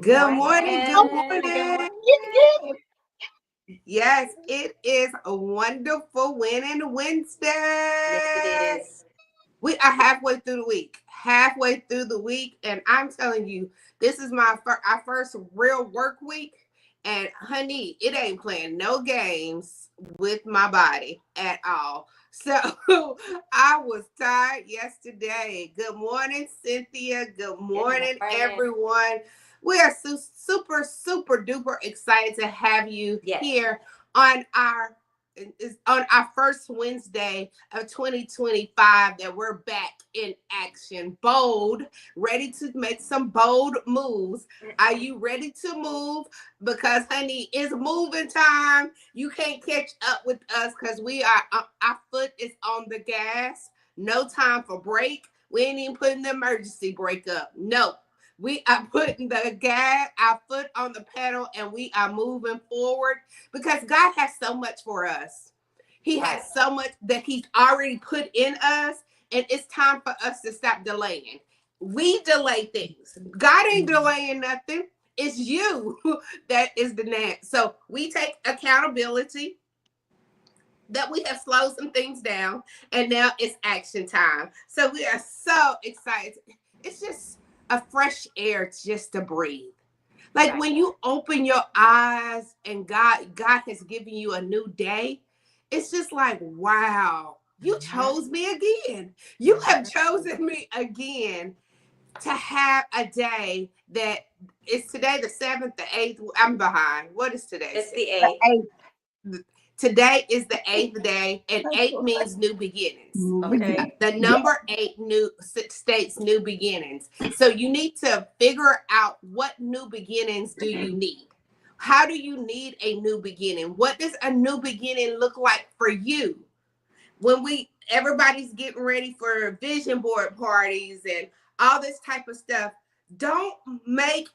Good morning. Good morning. Yes, it is a wonderful winning Wednesday. Yes, it is. We are halfway through the week. Halfway through the week, and I'm telling you, this is our first real work week. And honey, it ain't playing no games with my body at all. So I was tired yesterday. Good morning, Cynthia. Good morning, everyone. We are super duper excited to have you here on our first Wednesday of 2025 that we're back in action, bold, ready to make some bold moves. Are you ready to move? Because honey, it's moving time. You can't catch up with us because our foot is on the gas. No time for break. We ain't even putting the emergency brake up. No. We are putting our foot on the pedal, and we are moving forward because God has so much for us. He has so much that he's already put in us, and it's time for us to stop delaying. We delay things. God ain't delaying nothing. It's you that is the next. So we take accountability that we have slowed some things down, and now it's action time. So we are so excited. It's just a fresh air just to breathe. Like when you open your eyes and God has given you a new day, it's just like, wow, you chose me again. You have chosen me again to have a day that is today the 7th, the 8th. I'm behind. What is today? It's the 8th. Today is the 8th day, and 8 means new beginnings. Okay. The number 8 states new beginnings. So you need to figure out what new beginnings do you need. How do you need a new beginning? What does a new beginning look like for you? When everybody's getting ready for vision board parties and all this type of stuff, don't make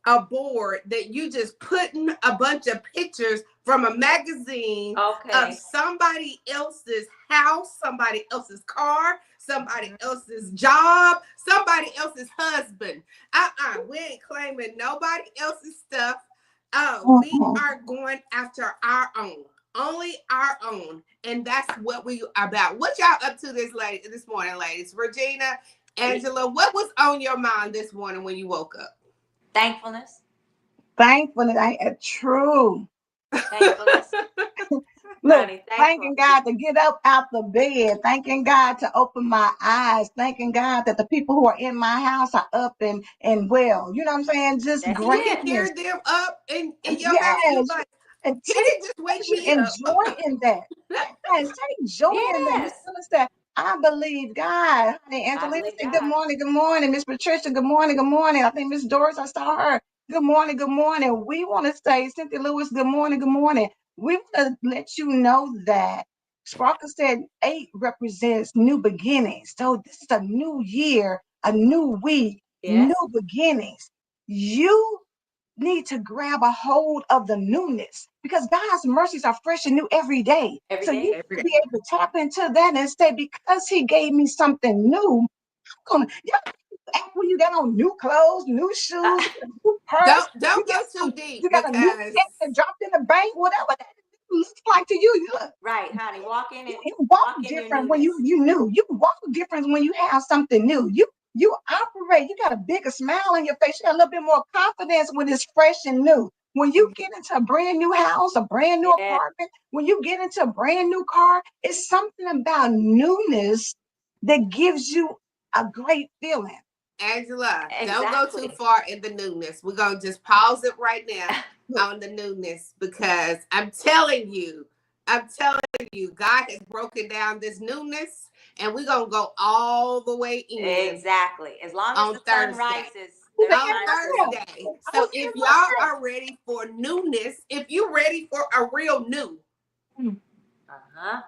a board that you just putting a bunch of pictures from a magazine of somebody else's house, somebody else's car, somebody else's job, somebody else's husband. We ain't claiming nobody else's stuff. We are going after our own. Only our own. And that's what we are about. What y'all up to this morning, ladies? Regina, Angela, what was on your mind this morning when you woke up? Thankfulness. True. Thankfulness. Look, thanking God to get up out the bed, thanking God to open my eyes, thanking God that the people who are in my house are up and well. You know what I'm saying? Just great. You can hear them up in your house. You're like, and he didn't just wake me up. Enjoying that. Yes, take joy in that. I believe God. Honey, Angelina said, good morning, Miss Patricia, good morning. I think Miss Doris, I saw her. Good morning. We want to say, Cynthia Lewis, good morning. We want to let you know that Sparkle said 8 represents new beginnings. So this is a new year, a new week, new beginnings. You need to grab a hold of the newness because God's mercies are fresh and new every day. Every So you day. need Every to day. be able to tap into that and say, because He gave me something new, I'm gonna, act when you got on new clothes, new Uh, shoes, new purse, Don't you go get too deep you got a new because check that dropped in the bank, whatever that looks like to you. You look, right, honey. you walk Walk in your different when newness. you new. You walk different when you have something new. You operate. You got a bigger smile on your face. You got a little bit more confidence when it's fresh and new. When you get into a brand new house, a brand new Yeah, apartment, when you get into a brand new car, it's something about newness that gives you a great feeling. Angela, don't go too exactly. far in the newness. We're gonna just pause it right now on the newness because I'm telling you, God has broken down this newness, and we're gonna go all the way in Exactly. As long as on the sun Thursday. rises, I was there's On in time for myself. Thursday. I So was if in y'all myself. are ready for newness, if you're ready for a real new, uh-huh.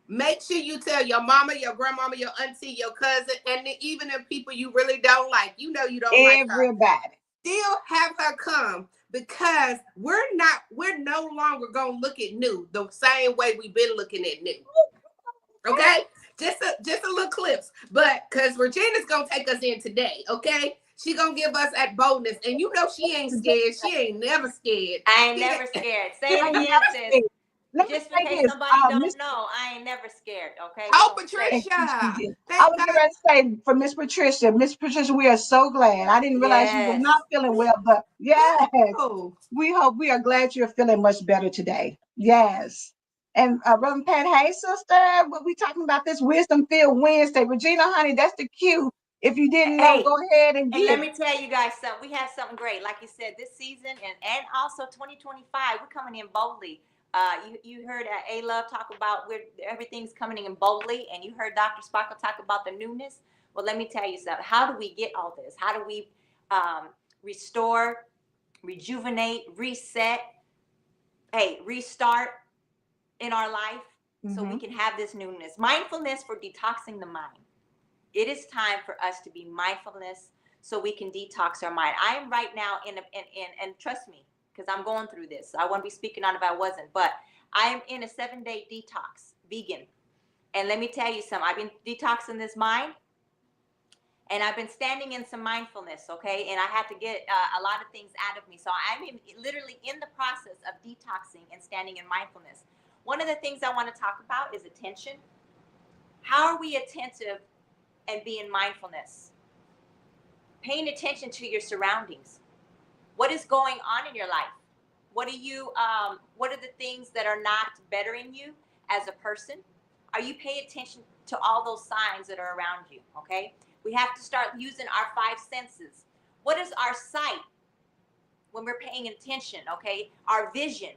make sure you tell your mama, your grandmama, your auntie, your cousin, and then even the people you really don't like. You know you don't like her. Everybody. Still have her come because we're no longer gonna look at new the same way we've been looking at new. Okay? Just a little clips. But cause Regina's gonna take us in today, okay? She gonna give us that boldness. And you know she ain't scared. She ain't never scared. I ain't She never scared. Say I it ain't again, never sis. scared. Let me Just in say case this, somebody Miss don't know, I ain't never scared. Okay, we're Oh, gonna say it. Thank you, Patricia. sweetie. I Thank was God. getting ready to say for Miss Patricia, Miss Patricia, we are so glad. I didn't realize you were not Yes. feeling well, but yes, Oh, we are glad you're feeling much better today. Yes. And Reverend Pat, hey sister, what we talking about this Wisdom Filled Wednesday? Regina, honey, that's the cue. If you didn't know, Hey, go ahead and and let get me it. tell you guys something. We have something great. Like you said, this season and also 2025, we're coming in boldly. You heard ALove talk about where everything's coming in boldly, and you heard Dr. Sparkle talk about the newness. Well, let me tell you something. How do we get all this? How do we restore, rejuvenate, reset, restart in our life so we Mhm. can have this newness? Mindfulness for detoxing the mind. It is time for us to be mindfulness so we can detox our mind. I am right now and trust me, because I'm going through this. I wouldn't be speaking on if I wasn't, but I am in a 7-day detox, vegan. And let me tell you something. I've been detoxing this mind, and I've been standing in some mindfulness, okay? And I had to get a lot of things out of me. So literally in the process of detoxing and standing in mindfulness. One of the things I want to talk about is attention. How are we attentive and being mindfulness? Paying attention to your surroundings. What is going on in your life? What are the things that are not bettering you as a person? Are you paying attention to all those signs that are around you? Okay. We have to start using our 5 senses. What is our sight when we're paying attention? Okay. Our vision.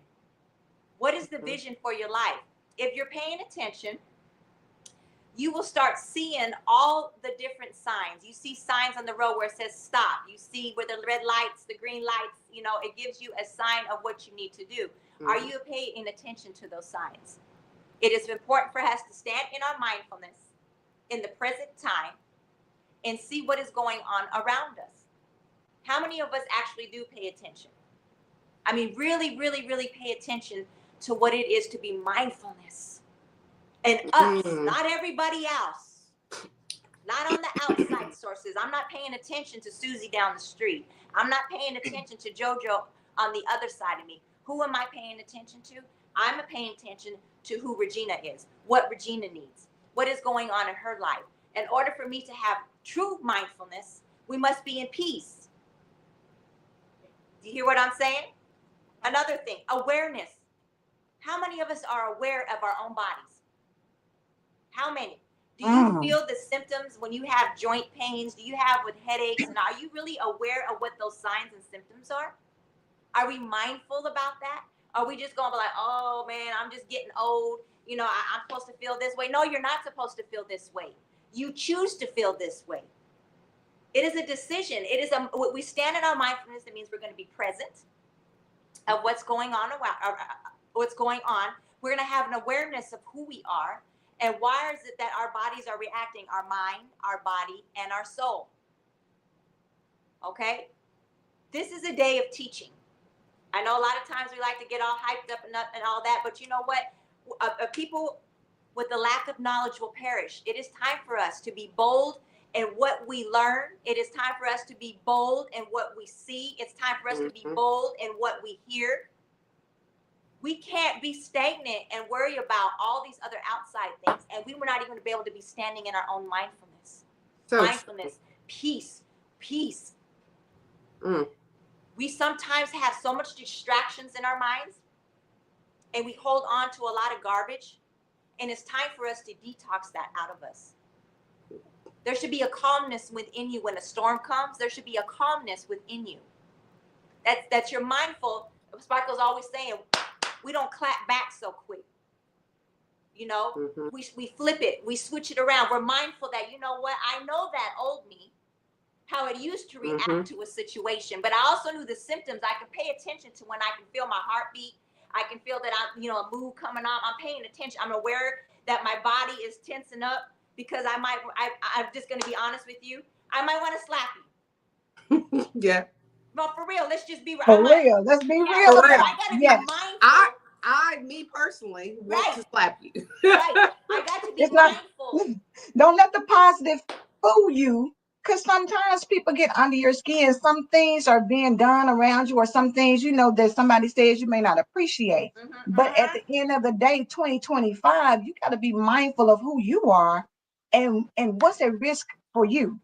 What is the vision for your life? If you're paying attention, you will start seeing all the different signs. You see signs on the road where it says stop. You see where the red lights, the green lights, it gives you a sign of what you need to do. Are you paying attention to those signs? It is important for us to stand in our mindfulness in the present time and see what is going on around us. How many of us actually do pay attention? I mean, really, really, really pay attention to what it is to be mindfulness. And us, not everybody else. Not on the outside sources. I'm not paying attention to Susie down the street. I'm not paying attention to JoJo on the other side of me. Who am I paying attention to? I'm paying attention to who Regina is, what Regina needs, what is going on in her life. In order for me to have true mindfulness, we must be in peace. Do you hear what I'm saying? Another thing, awareness. How many of us are aware of our own bodies? How many? Do you Mm. feel the symptoms when you have joint pains? Do you have with headaches? And are you really aware of what those signs and symptoms are? Are we mindful about that? Are we just going to be like, oh man, I'm just getting old. I'm supposed to feel this way. No, you're not supposed to feel this way. You choose to feel this way. It is a decision. We stand in our mindfulness. That means we're going to be present of what's going on around, what's going on. We're going to have an awareness of who we are and why is it that our bodies are reacting, our mind, our body, and our soul. Okay? This is a day of teaching. I know a lot of times we like to get all hyped up and all that, but you know what? People with the lack of knowledge will perish. It is time for us to be bold in what we learn. It is time for us to be bold in what we see. It's time for us to be bold in what we hear. We can't be stagnant and worry about all these other outside things. And we were not even going to be able to be standing in our own mindfulness. Mindfulness, peace. We sometimes have so much distractions in our minds, and we hold on to a lot of garbage. And it's time for us to detox that out of us. There should be a calmness within you when a storm comes. There should be a calmness within you. That's you're mindful. Sparkle's always saying, we don't clap back so quick. You know, we flip it. We switch it around. We're mindful that, you know what? I know that old me, how it used to react to a situation. But I also knew the symptoms. I can pay attention to when I can feel my heartbeat. I can feel that I'm, a mood coming on. I'm paying attention. I'm aware that my body is tensing up because I'm just going to be honest with you. I might want to slap you. Yeah. But for real, let's just be real. Let's be real. I got to be mindful. Me personally, want to slap you. Right. I got to be mindful. Don't let the positive fool you. Because sometimes people get under your skin. Some things are being done around you, or some things, that somebody says you may not appreciate. But at the end of the day, 2025, you got to be mindful of who you are and what's at risk for you.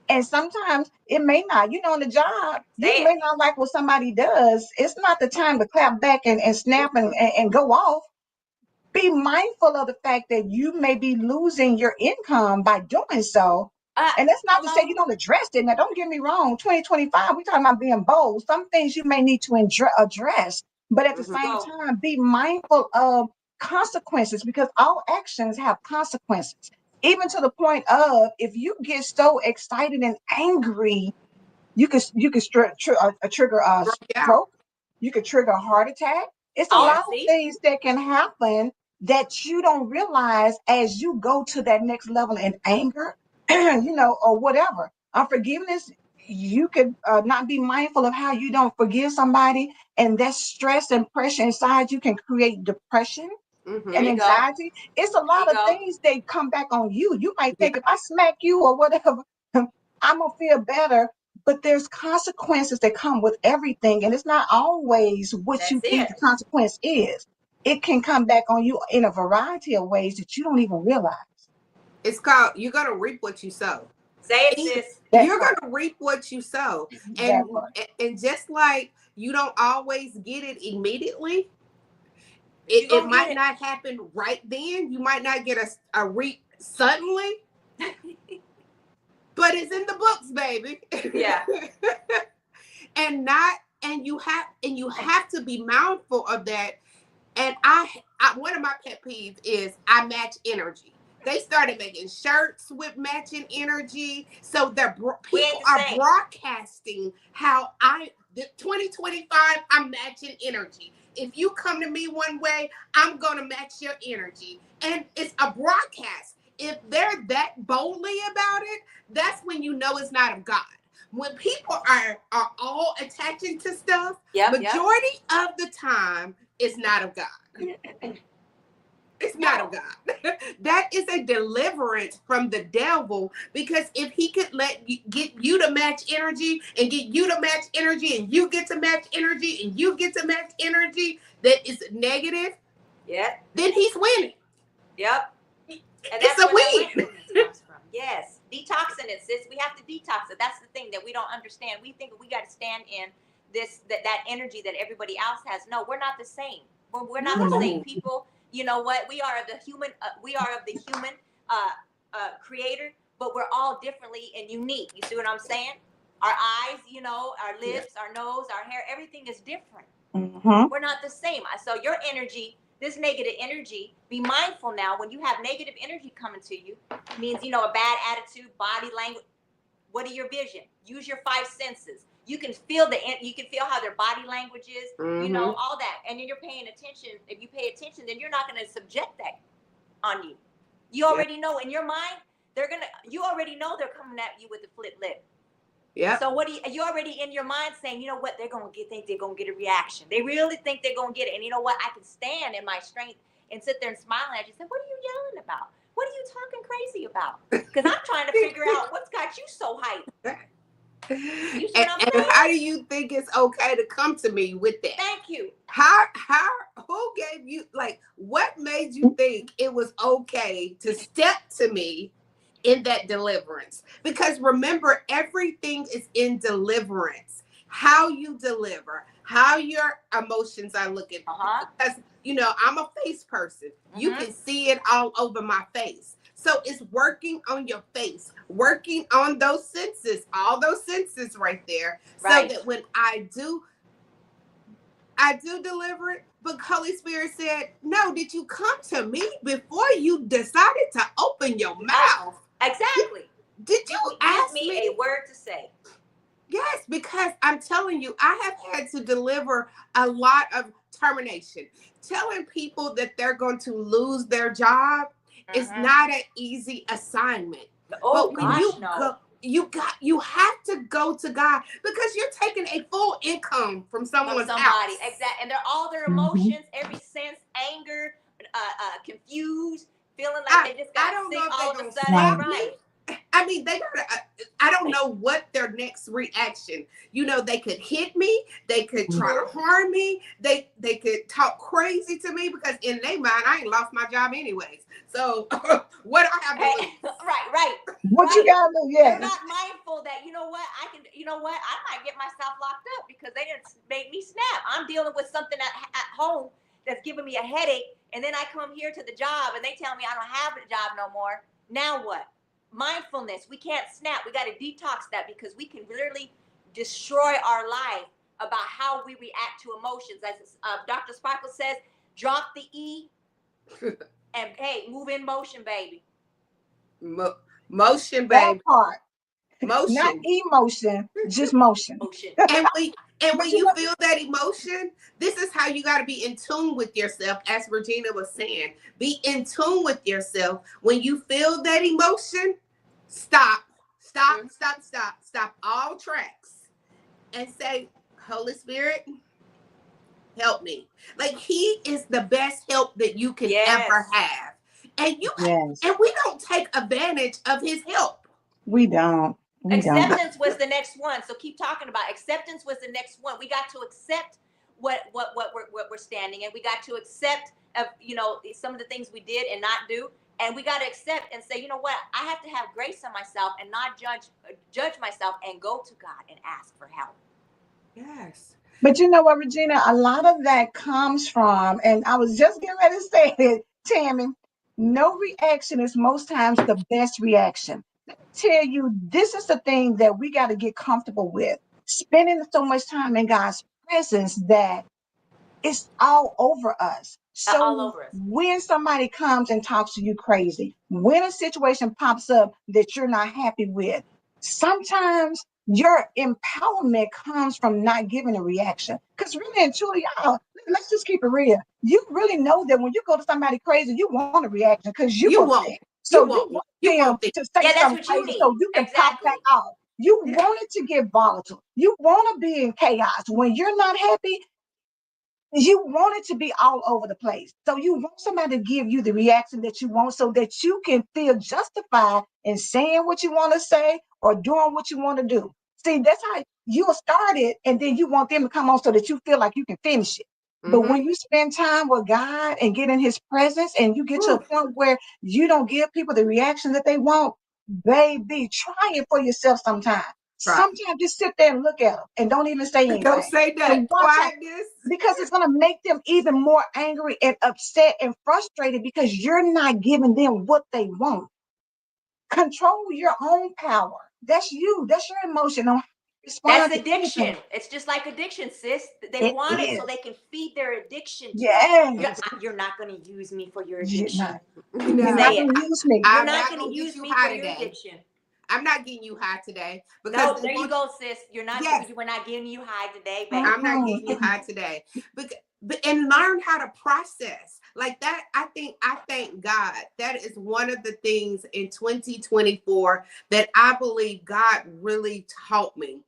And sometimes it may not, on the job, you may not like what somebody does. It's not the time to clap back and snap and go off. Be mindful of the fact that you may be losing your income by doing so. And that's not to say you don't address it. Now, don't get me wrong. 2025, we're talking about being bold. Some things you may need to address. But at the same time, be mindful of consequences, because all actions have consequences. Even to the point of, if you get so excited and angry, you could trigger a stroke. You could trigger a heart attack. It's a lot of things that can happen that you don't realize as you go to that next level in anger, or whatever. Unforgiveness, you could not be mindful of how you don't forgive somebody, and that stress and pressure inside you can create depression and anxiety. It's a lot of things that come back on you. You might think, if I smack you or whatever, I'm gonna feel better. But there's consequences that come with everything, and it's not always what you think the consequence is. It can come back on you in a variety of ways that you don't even realize. It's called, you're gonna reap what you sow. Say it, sis. You're gonna reap what you sow. And just like you don't always get it immediately, it might not happen right then. You might not get a reap suddenly. But it's in the books, baby. Yeah. and you have to be mindful of that. And I one of my pet peeves is I match energy. They started making shirts with matching energy, so people are broadcasting how 2025 I'm matching energy. If you come to me one way, I'm gonna match your energy, and it's a broadcast. If they're that boldly about it, that's when you know it's not of God. When people are all attaching to stuff, majority of the time, it's not of God. It's not of God. That is a deliverance from the devil, because if he could get you to match energy and get you to match energy and you get to match energy and you get to match energy that is negative, then he's winning. Yep. And it's a win. Comes from. Yes. Detoxing it, sis. We have to detox it. That's the thing that we don't understand. We think we got to stand in that energy that everybody else has. No, we're not the same. We're not the same people. You know what? We are of the human. Creator, but we're all differently and unique. You see what I'm saying? Our eyes, our lips, our nose, our hair, everything is different. We're not the same. So your energy, this negative energy, be mindful now. When you have negative energy coming to you, means a bad attitude, body language. What are your vision? Use your 5 senses. You can feel how their body language is, all that. And then you're paying attention. If you pay attention, then you're not going to subject that on you. You already know in your mind, you already know they're coming at you with a flip lip. Yeah. So what do you already in your mind saying, you know what, think they're gonna get a reaction. They really think they're gonna get it. And you know what? I can stand in my strength and sit there and smile at you and say, what are you yelling about? What are you talking crazy about? Because I'm trying to figure out what's got you so hyped. You see what I'm And saying? how do you think it's okay to come to me with that? Thank you. Who gave you, like, what made you think it was okay to step to me in that deliverance? Because remember, everything is in deliverance. How you deliver, how your emotions are looking. Because, I'm a face person. You can see it all over my face. So it's working on your face, working on those senses, all those senses right there. Right. So that when I do deliver it, but Holy Spirit said, no, did you come to me before you decided to open your mouth? Exactly. Did you ask me a word to say? Yes, because I'm telling you, I have had to deliver a lot of termination. Telling people that they're going to lose their job is not an easy assignment. Oh, but when you have to go to God, because you're taking a full income from somebody. Exactly. And they're all their emotions, every sense, anger, confused, feeling like they just got sick all of a sudden. Right. I mean, I don't know what their next reaction. They could hit me. They could try to harm me. They could talk crazy to me, because in their mind, I ain't lost my job anyways. So what I have to lose? Right. What you got to do? Yeah. You're not mindful that, I might get myself locked up because they didn't make me snap. I'm dealing with something at home that's giving me a headache. And then I come here to the job and they tell me I don't have a job no more. Now what? Mindfulness. We can't snap. We got to detox that, because we can literally destroy our life about how we react to emotions. As Dr. Sparkle says, drop the E and, hey, move in motion, baby. Motion, baby. That part. Motion. Not emotion, just motion. And when you feel that emotion, this is how you got to be in tune with yourself, as Regina was saying. Be in tune with yourself. When you feel that emotion, stop all tracks and say, Holy Spirit, help me. Like, he is the best help that you can ever have. And and we don't take advantage of his help. We don't. Acceptance was the next one. So keep talking about acceptance was the next one. We got to accept what we're standing in. We got to accept some of the things we did and not do. And we got to accept and say, you know what? I have to have grace on myself and not judge myself, and go to God and ask for help. Yes. But you know what, Regina? A lot of that comes from, and I was just getting ready to say it, Tammy, no reaction is most times the best reaction. Let me tell you, this is the thing that we got to get comfortable with. Spending so much time in God's presence that it's all over us. So when somebody comes and talks to you crazy, when a situation pops up that you're not happy with, sometimes your empowerment comes from not giving a reaction. Because really and truly, y'all, let's just keep it real. You really know that when you go to somebody crazy, you want a reaction because you upset. So you want them to say something crazy so you can pop back off. You want it to get volatile. You want to be in chaos. When you're not happy, you want it to be all over the place. So you want somebody to give you the reaction that you want so that you can feel justified in saying what you want to say or doing what you want to do. See, that's how you'll start it, and then you want them to come on so that you feel like you can finish it. But when you spend time with God and get in his presence and you get to a point where you don't give people the reaction that they want, baby, try it for yourself sometimes. Sometimes just sit there and look at them and don't even say anything. Don't say that. Quietness. Because it's going to make them even more angry and upset and frustrated because you're not giving them what they want. Control your own power. That's you. That's your emotion. That's addiction. It's just like addiction, sis. They want it so they can feed their addiction. You're not going to use me for your addiction. You're not going to use me. You're not going to use me for your addiction. I'm not getting you high today. No, there you go, sis. We're not getting you high today, baby. I'm not getting you high today. And learn how to process. Like that, I thank God. That is one of the things in 2024 that I believe God really taught me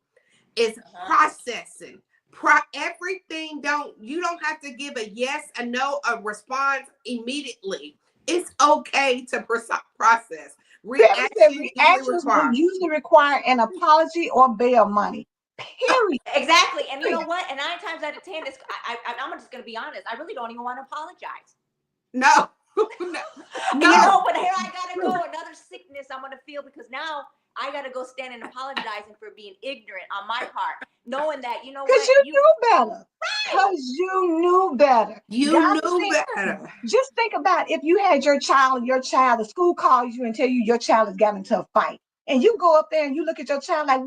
is processing. Everything you don't have to give a yes, a no, a response immediately. It's okay to process. Reaction usually Reactions will require. usually require an apology or bail money. Period. Exactly. And you know Period. what? And 9 times out of 10, I'm just going to be honest. I really don't even want to apologize. No. No. You No. know, but here I got to go. Another sickness I'm going to feel because now I got to go stand and apologizing for being ignorant on my part, knowing that, you know Because what? you knew better. Because you knew better. You God is knew saying, better. just think about if you had your child, the school calls you and tell you your child has gotten into a fight. And you go up there and you look at your child like,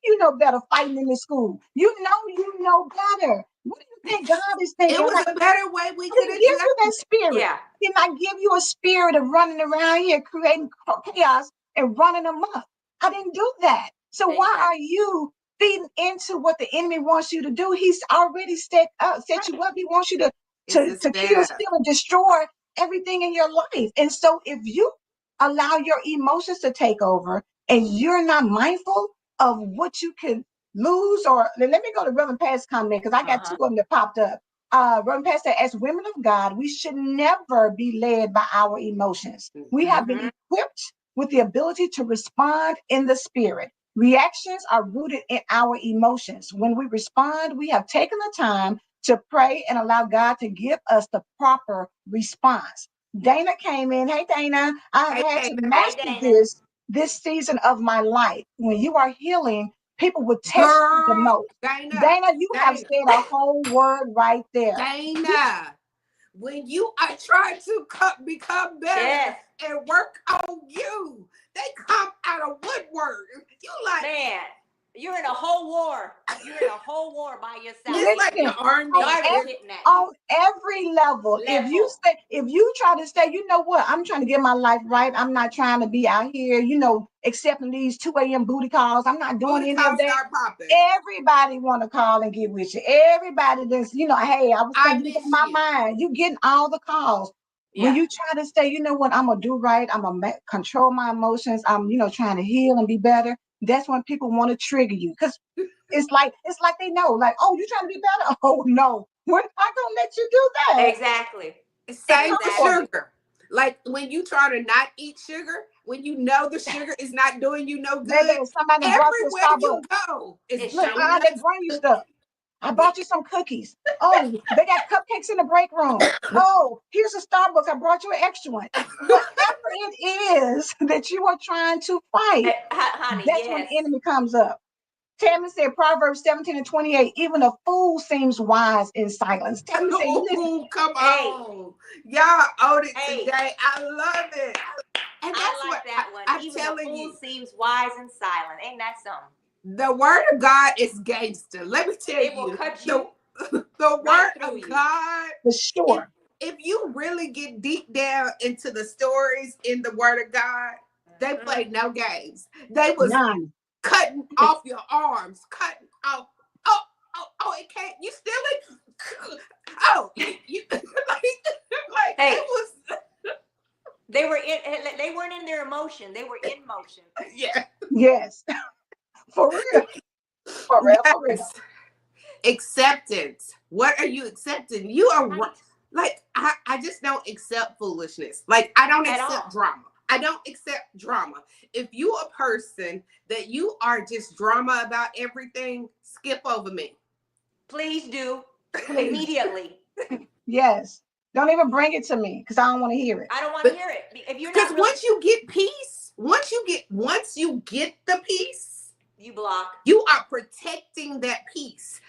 you know better fighting in the school. You know better. What do you think God is It thinking? was Like, a better way we I could didn't have give you done that it. spirit. Yeah. Did not give you a spirit of running around here creating chaos and running amok. I didn't do that. So why Exactly. are you feeding into what the enemy wants you to do? He's already set you up. He wants you to It's a kill, setup. steal, and destroy everything in your life. And so if you allow your emotions to take over and you're not mindful of what you can lose, or let me go to Reverend Pat's comment because I got two of them that popped up. Reverend Pastor, as women of God, we should never be led by our emotions. We have been equipped with the ability to respond in the spirit. Reactions are rooted in our emotions. When we respond, we have taken the time to pray and allow God to give us the proper response. Dana came in. Hey, Dana, I have Hey, had to Dana. Hey, master Dana. this season of my life. When you are healing, people will test you the Girl, most. Dana, Dana, you have Dana, said a whole word right there. Dana. When you are trying to become better Yes. and work on you, they come out of woodwork. You like, Man, you're in a whole war. You're in a whole war by yourself. it's like the Listen, army. on, Darkness ev- hitting at you. on every level, if you try to say, you know what, I'm trying to get my life right. I'm not trying to be out here, accepting these 2 a.m. booty calls. I'm not doing Booty any of calls that. start popping. Everybody want to call and get with you. Everybody that's, hey, I was I thinking miss on my you. mind. You getting all the calls. When Yeah. you try to say, you know what, I'm gonna do right. I'm gonna control my emotions. I'm, trying to heal and be better. That's when people want to trigger you because it's like they know, like, oh, you trying to be better? Oh no, we're not gonna let you do that. Exactly. Same for Exactly. sugar. Like when you try to not eat sugar, when you know the sugar is not doing you no Baby, good, somebody brought you a everywhere you Starbucks. go is It's Look, showing up. they donuts. bring you stuff. I bought you some cookies. Oh, they got cupcakes in the break room. Oh, here's a Starbucks. I brought you an extra one. Whatever it is that you are trying to fight, Honey, that's when yes. the enemy comes up. Tammy said Proverbs 17:28, even a fool seems wise in silence. Tammy said, listen, Oh, come Hey, on. Y'all own it hey, today. I love it. And I that's what like that one. I'm Even a telling fool you. seems wise and silent. Ain't that something? The word of God is gangster. Let me tell It will you. cut The, you the right word through of you. God, for if, sure. if you really get deep down into the stories in the word of God, they played no games. They was None. cutting off your arms, cutting off. It can't. You still it? Oh, you like Hey, it was. they weren't in their emotion. They were in motion. Yeah. Yes, for real. For real, for real. Yes. Acceptance. What are you accepting? You are Right. like I just don't accept foolishness. Like I don't At accept all. drama. I don't accept drama. If you a person that you are just drama about everything, skip over me. Please do. Please. Immediately. Yes. Don't even bring it to me because I don't want to hear it. I don't want to But hear it. If you're because not really, once you get peace, once you get the peace, you block. you are protecting that peace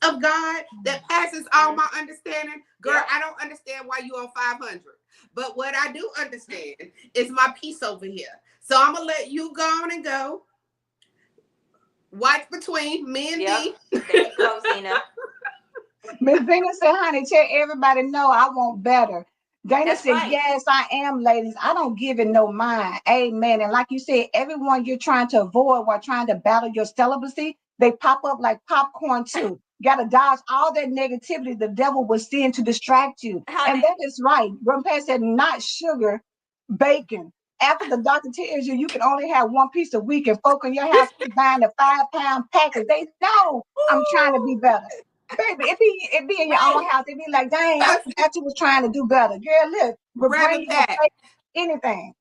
of God that passes all my understanding. Girl, Yep. I don't understand why you on 500, but what I do understand is my peace over here. So I'm gonna let you go on and go. Watch between me and Yep. thee. There you go, Zena. Miss Dana said, honey, tell everybody no, I want better. Dana That's said, right. yes, I am, ladies. I don't give it no mind. Amen. And like you said, everyone you're trying to avoid while trying to battle your celibacy, they pop up like popcorn too. got to dodge all that negativity the devil will send to distract you. And Honey. that is right. Grandpa said, not sugar, bacon. After the doctor tells you you can only have one piece a week and folk in your house keep buying the 5-pound packets, they know I'm trying to be Ooh, better. Baby, it be in your own right, house. It be like, dang, I forgot you was trying to do better. Girl, look, we'll bring Reverend you a Pat, plate, anything.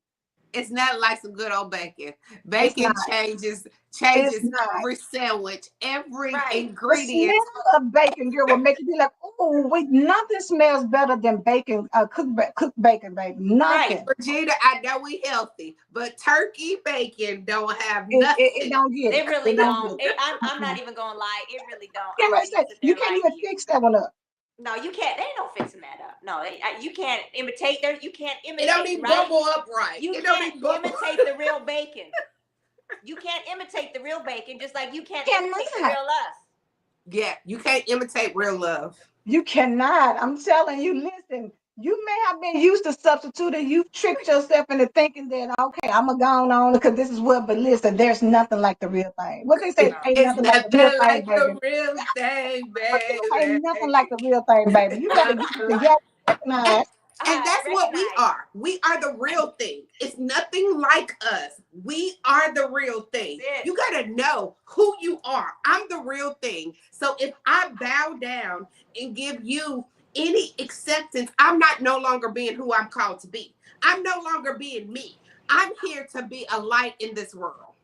it's not like some good old bacon. It's not. Bacon changes It's changes not. every sandwich, every right. The ingredient. smell of bacon, girl, will make you be like, oh, wait, nothing smells better than bacon, cooked bacon, baby. Right. Nothing. Regina, I know we healthy, but turkey bacon don't have It nothing. don't get it. It really It don't don't. get I'm it. not even gonna lie. It really don't. Can I'm I gonna say, sit there you and can't lie even to you. fix that one up. No, you can't. They ain't no fixing that up. No, you can't imitate. There, you can't It don't imitate, even right? bubble up right. You It don't can't even bubble. imitate the real bacon. You can't imitate the real bacon, just like you can't imitate the Cannot. real us. Yeah, you can't imitate real love. You cannot. I'm telling you, listen, you may have been used to substituting. You tricked yourself into thinking that, okay, I'm going to go on because this is what, but listen, there's nothing like the real thing. What they say, No. ain't It's nothing like the real nothing thing, like baby. the real thing, Ain't baby. nothing like the real thing, baby. You better get it together, And, recognize. and that's what we Recognize. are. We are the real thing. It's nothing like us. We are the real thing. That's it. You got to know who you are. I'm the real thing. So if I bow down and give you any acceptance, I'm not no longer being who I'm called to be. I'm no longer being me. I'm here to be a light in this world.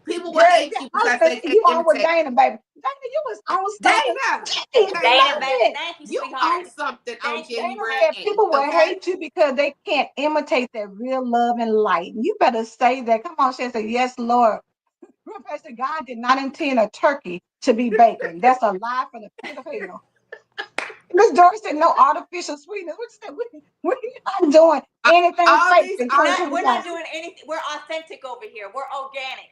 People will Girl, hate yeah, you I was because gonna they say, you can't on with imitate. Dana, baby. Dana, you was on something. Dana, Hey, Dana, Dana, love baby, it. thank you, you sweetheart. own something on Thank you. Dana January said 8th, people will okay? hate you because they can't imitate that real love and light. You better say that. Come on, she said, yes, Lord. Pastor God did not intend a turkey to be bacon. That's a lie from the pit of hell. Miss Doris said no artificial sweetness. What you said? We're not doing anything All fake these in We're 2025. not doing anything. We're authentic over here. We're organic.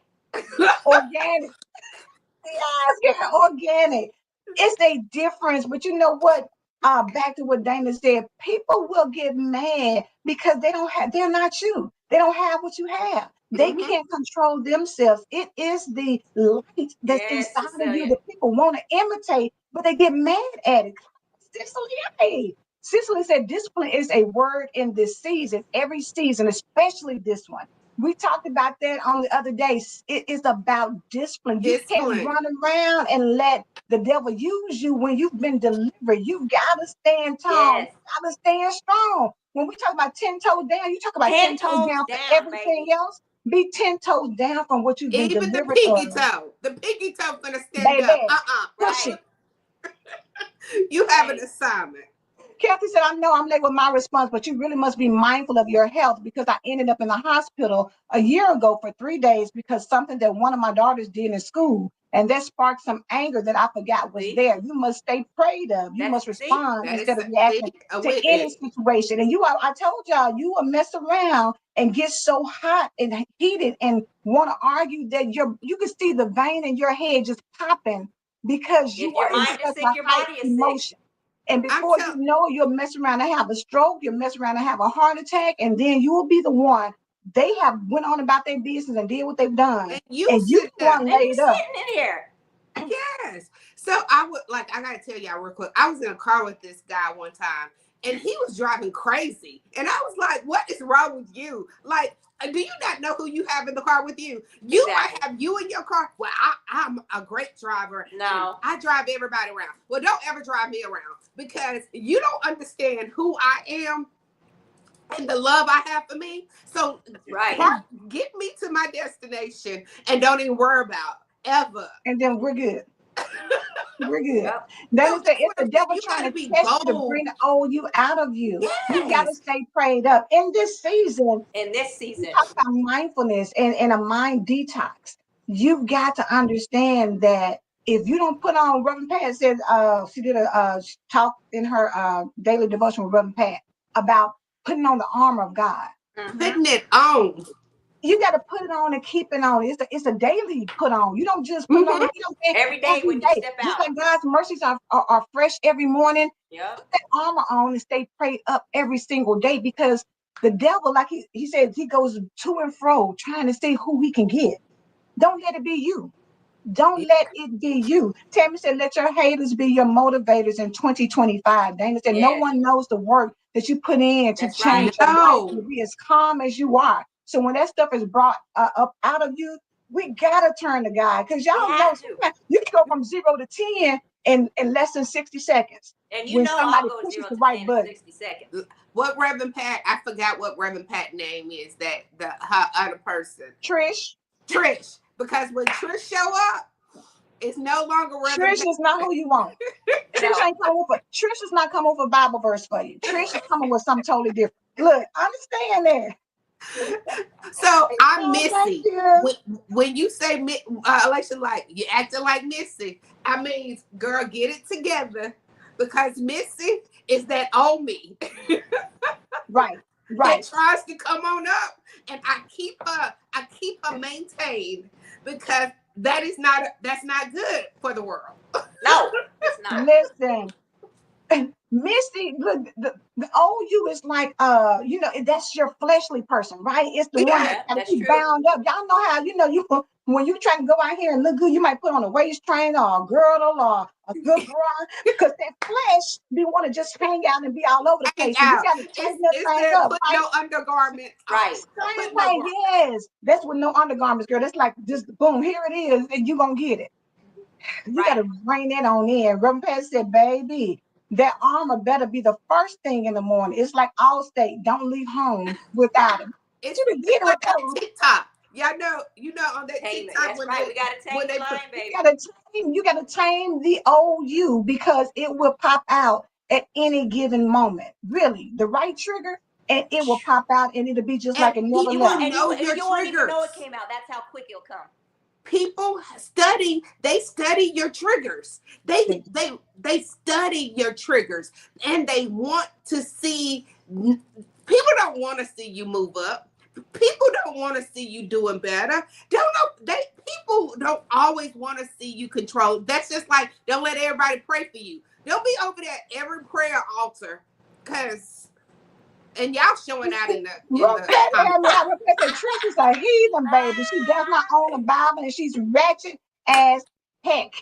Organic. Yes, girl, organic. It's a difference, but you know what? Back to what Dana said, people will get mad because they're not you. They don't have what you have. They hmm can't control themselves. It is the light that's Yes, inside of you Cecilia. that people want to imitate, but they get mad at it. Cicely, hey. Cicely said discipline is a word in this season, every season, especially this one. We talked about that on the other day. It is about discipline. You can't Discipline. run around and let the devil use you when you've been delivered. You gotta stand tall. You Yes. gotta stand strong. When we talk about 10 toes down, you talk about 10 10 toes toes down for down, everything baby. else. Be 10 toes down from what you've been Even the delivered pinky of. toe. The pinky toe gonna stand up. Baby, push Right, it. You have an right. assignment. Kathy said, I know I'm late with my response, but you really must be mindful of your health because I ended up in the hospital a year ago for 3 days because something that one of my daughters did in school. And that sparked some anger that I forgot was See? there. You must stay prayed of. You That's must see? respond That is instead of see, reacting a to any witness. situation. And I told y'all, you will mess around and get so hot and heated and want to argue that you can see the vein in your head just popping because you If your are in mind is such sick, a your high body is sick. emotion. And I'm before you telling know, you'll mess around and have a stroke, you'll mess around and have a heart attack, and then you will be the one. They have went on about their business and did what they've done. and you And you sit the there. one And you laid up. sitting in here. Yes. So I would like I gotta tell y'all real quick. I was in a car with this guy one time and he was driving crazy. And I was like, what is wrong with you? Like, do you not know who you have in the car with you? You might Exactly. have you in your car. Well, I'm a great driver and No. I drive everybody around. Well, don't ever drive me around because you don't understand who I am and the love I have for me. So That's right. get me to my destination and don't even worry about ever. And then we're good. We're good. Yep. Then So it's that's it's what the I'm saying. devil You trying got to to be test you to bold. bring the old you out of you. You got to Yes. stay prayed up. In this season, In this we season. talk about mindfulness and a mind detox. You've got to understand that if you don't put on, Reverend Pat said, she did a talk in her daily devotion with Reverend Pat about putting on the armor of God. Mm-hmm. Putting it on. You got to put it on and keep it on. It's a daily put on. You don't just put it on, Mm-hmm. you know, Every day every when you day. step Just out. like God's mercies are fresh every morning, Yep. put that armor on and stay prayed up every single day because the devil, like he said, he goes to and fro trying to see who he can get. Don't let it be you. Don't let it be you. Tammy said, let your haters be your motivators in 2025. Dana said, no Yes, one knows the work that you put in to that's right. change your life and to No. be as calm as you are. So when that stuff is brought up out of you, we gotta turn to God. Because We y'all know have to. sometimes you can go from 0 to 10 in less than 60 seconds And you when know I'll somebody go pushes 0 the to right 10 in button. 60 seconds. What Reverend Pat? I forgot what Reverend Pat name is. That the her other person, Trish, Trish. Because when Trish show up, it's no longer Reverend Trish Pat. is not who you want. Trish No. ain't coming with Trish is not coming with a Bible verse for you. Trish is coming with something totally different. Look, understand that. So I'm Oh, thank Missy. you. When you say Alexa, like you acting like Missy, I mean, girl, get it together, because Missy is that old me Right, that right. tries to come on up, and I keep her maintained, because that's not good for the world. No, it's not. Listen, Misty, look, the old you is like, that's your fleshly person, right? It's the one Yeah, that Yeah, gotta that's keep true. bound up. Y'all know how, you when you try to go out here and look good, you might put on a waist train or a girdle or a good bra, because that flesh be want to just hang out and be all over the hang place. So you out. got to tighten that It's thing there. up, Put right? no undergarment on. Right. Same Put no thing, garment. yes. That's with no undergarments, girl. That's like just boom, here it is, and you gonna get it. You got Right. to bring that on in. Reverend Pat said, baby, that armor better be the first thing in the morning. It's like Allstate. Don't leave home without it. It's You can it's get it like with that those. TikTok. Y'all know, on that Tame it. TikTok That's right. We got to when tame the they put line, baby. You gotta tame the old you because it will pop out at any given moment. Really, the right trigger, and it will pop out and it'll be just like and it never You people left. won't, and know your you won't even know it triggers. came out. That's how quick it'll come. People they study your triggers. They study your triggers, and they want to see. People don't want to see you move up. People don't want to see you doing better. Don't know they People don't always want to see you control. That's just like, don't let everybody pray for you. Don't be over there at every prayer altar, cause and y'all showing out in the Rebecca comments. had me out. Rebecca said Trish is a heathen, baby. She does not own a Bible and she's ratchet as heck.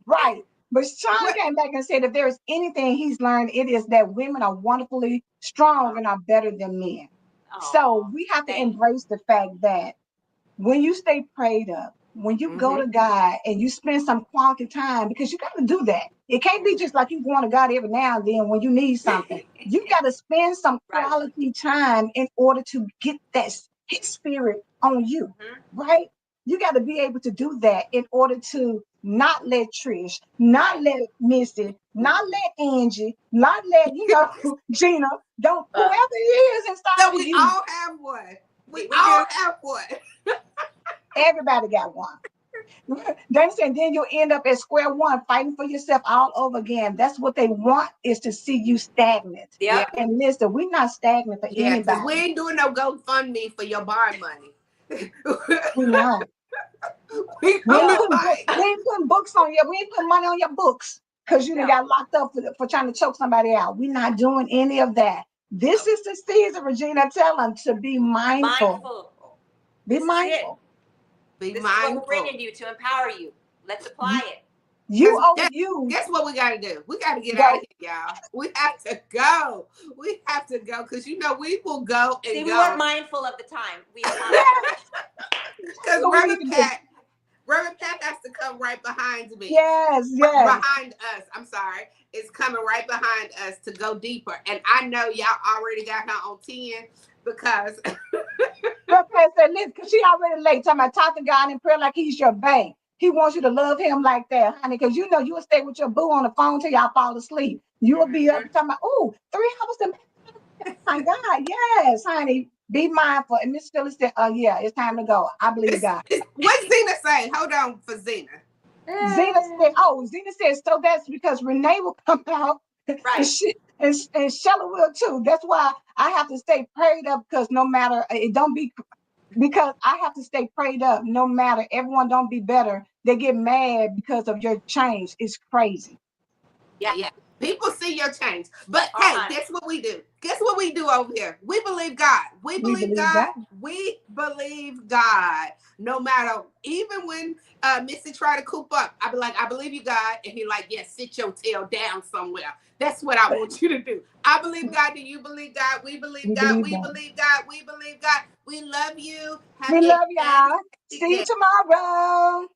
Right. But Sean What came back and said if there is anything he's learned, it is that women are wonderfully strong and are better than men. So Oh, we have to thank you. embrace the fact that when you stay prayed up, when you go mm-hmm. to God and you spend some quality time, because you got to do that. It can't be just like you going to God every now and then when you need something. You got to spend some Right. quality time in order to get that His spirit on you, Hmm. right? You got to be able to do that in order to not let Trish, not Right. let Missy, not let Angie, not let Gina, don't Uh, whoever it is So inside of we you. all have one. We we all do. have one. Everybody got one. Then saying then you'll end up at square one fighting for yourself all over again. That's what they want is to see you stagnant. Yeah, Yep. And listen, we're not stagnant for yeah, because we anybody. ain't doing no GoFundMe for your bond money. We're not. We We ain't gonna No. putting fight. we ain't putting books on you. We ain't putting money on your books because you done No. got locked up for trying to choke somebody out. We're not doing any of that. This is the season, Regina. Tell them to be mindful. Mindful. Be This is it. mindful. Be This is what we're mindful. bringing you to empower you. Let's apply You, it. you Because oh you guess what we gotta do? We gotta get out go. of here, y'all. We have to go. We have to go, because we will go See, and we weren't go. mindful of the time. We Yes, apologize. Because that's what we need to do. Reverend Pat has to come right behind me. Yes, yes. Behind us. I'm sorry. It's coming right behind us to go deeper. And I know y'all already got her on 10, because Reverend said, listen, because she already late. Talking about talk to God in prayer like he's your bank. He wants you to love him like that, honey, because you will stay with your boo on the phone till y'all fall asleep. You will be up Hmm. talking about, oh, 3 hours. My God, yes, honey. Be mindful. And Miss Phyllis said, oh, yeah, it's time to go. I believe God. what Zena say? Hold on for Zena. Zena said, so that's because Renee will come out and Right. she and Shella will too. That's why I have to stay prayed up because no matter it don't be because I have to stay prayed up no matter everyone don't be better. They get mad because of your change. It's crazy. Yeah. Yeah. People see your change. But hey, guess what we do? Guess what we do over here? We believe God. We believe God. We believe God. No matter, even when Missy try to coop up, I be like, I believe you, God. And he like, yes, sit your tail down somewhere. That's what I want you to do. I believe God. Do you believe God? We believe God. We believe God. We believe God. We love you. We love y'all. See you tomorrow.